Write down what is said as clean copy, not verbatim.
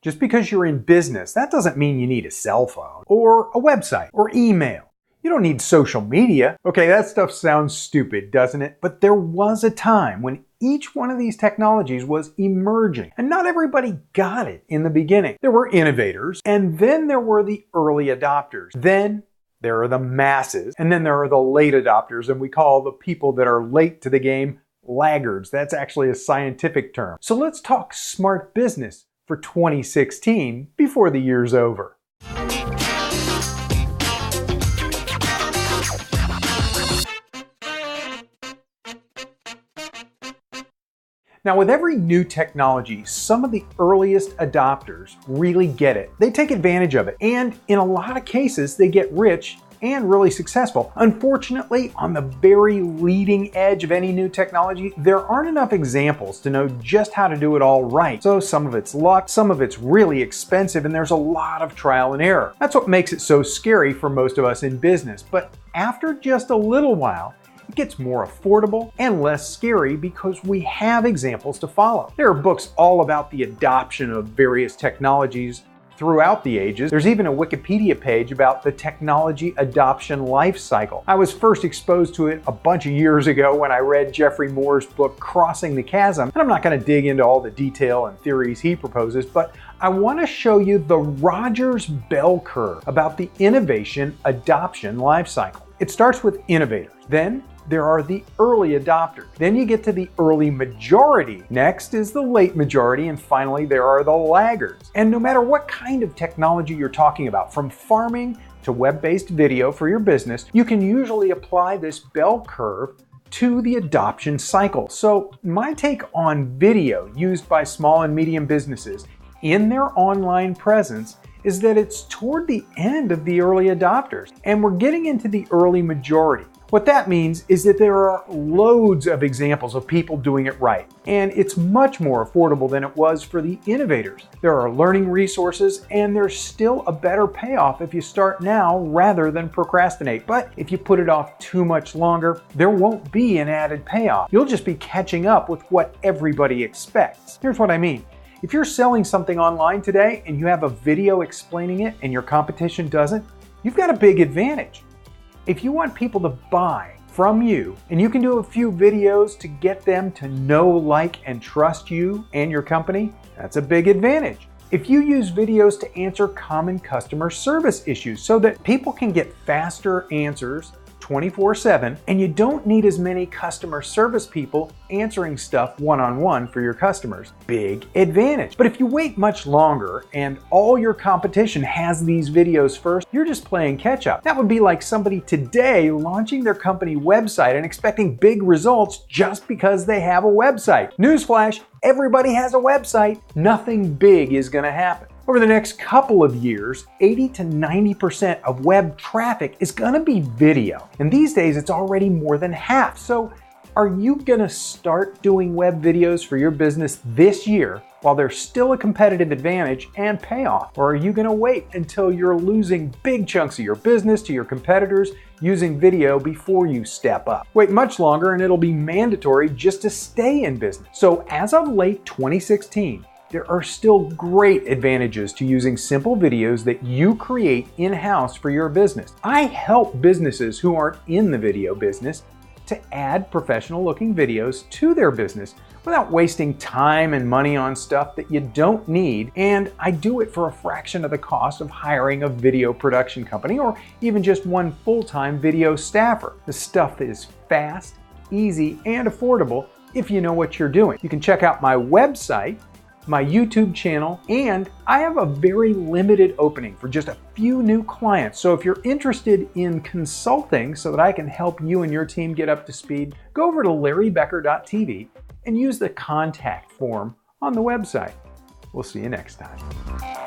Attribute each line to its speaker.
Speaker 1: Just because you're in business, that doesn't mean you need a cell phone or a website or email. You don't need social media. Okay, that stuff sounds stupid, doesn't it? But there was a time when each one of these technologies was emerging, and not everybody got it in the beginning. There were innovators, and then there were the early adopters. Then there are the masses, and then there are the late adopters, and we call the people that are late to the game laggards. That's actually a scientific term. So let's talk smart business for 2016 before the year's over. Now, with every new technology, some of the earliest adopters really get it. They take advantage of it, and in a lot of cases, they get rich and really successful. Unfortunately, on the very leading edge of any new technology, there aren't enough examples to know just how to do it all right. So some of it's luck, some of it's really expensive, and there's a lot of trial and error. That's what makes it so scary for most of us in business. But after just a little while, it gets more affordable and less scary because we have examples to follow. There are books all about the adoption of various technologies throughout the ages. There's even a Wikipedia page about the technology adoption life cycle. I was first exposed to it a bunch of years ago when I read Geoffrey Moore's book, Crossing the Chasm. And I'm not going to dig into all the detail and theories he proposes, but I want to show you the Rogers bell curve about the innovation adoption life cycle. It starts with innovators. Then there are the early adopters. Then you get to the early majority. Next is the late majority, and finally there are the laggards. And no matter what kind of technology you're talking about, from farming to web-based video for your business, you can usually apply this bell curve to the adoption cycle. So my take on video used by small and medium businesses in their online presence is that it's toward the end of the early adopters, and we're getting into the early majority. What that means is that there are loads of examples of people doing it right, and it's much more affordable than it was for the innovators. There are learning resources, and there's still a better payoff if you start now rather than procrastinate. But if you put it off too much longer, there won't be an added payoff. You'll just be catching up with what everybody expects. Here's what I mean. If you're selling something online today and you have a video explaining it and your competition doesn't, you've got a big advantage. If you want people to buy from you, and you can do a few videos to get them to know, like, and trust you and your company, that's a big advantage. If you use videos to answer common customer service issues so that people can get faster answers 24/7, and you don't need as many customer service people answering stuff one-on-one for your customers. Big advantage. But if you wait much longer and all your competition has these videos first, you're just playing catch up. That would be like somebody today launching their company website and expecting big results just because they have a website. Newsflash, everybody has a website. Nothing big is going to happen. Over the next couple of years, 80 to 90% of web traffic is going to be video. And these days, it's already more than half. So are you going to start doing web videos for your business this year while there's still a competitive advantage and payoff? Or are you going to wait until you're losing big chunks of your business to your competitors using video before you step up? Wait much longer and it'll be mandatory just to stay in business. So as of late 2016, there are still great advantages to using simple videos that you create in-house for your business. I help businesses who aren't in the video business to add professional-looking videos to their business without wasting time and money on stuff that you don't need, and I do it for a fraction of the cost of hiring a video production company or even just one full-time video staffer. The stuff is fast, easy, and affordable if you know what you're doing. You can check out my website, my YouTube channel, and I have a very limited opening for just a few new clients. So if you're interested in consulting so that I can help you and your team get up to speed, go over to larrybecker.tv and use the contact form on the website. We'll see you next time.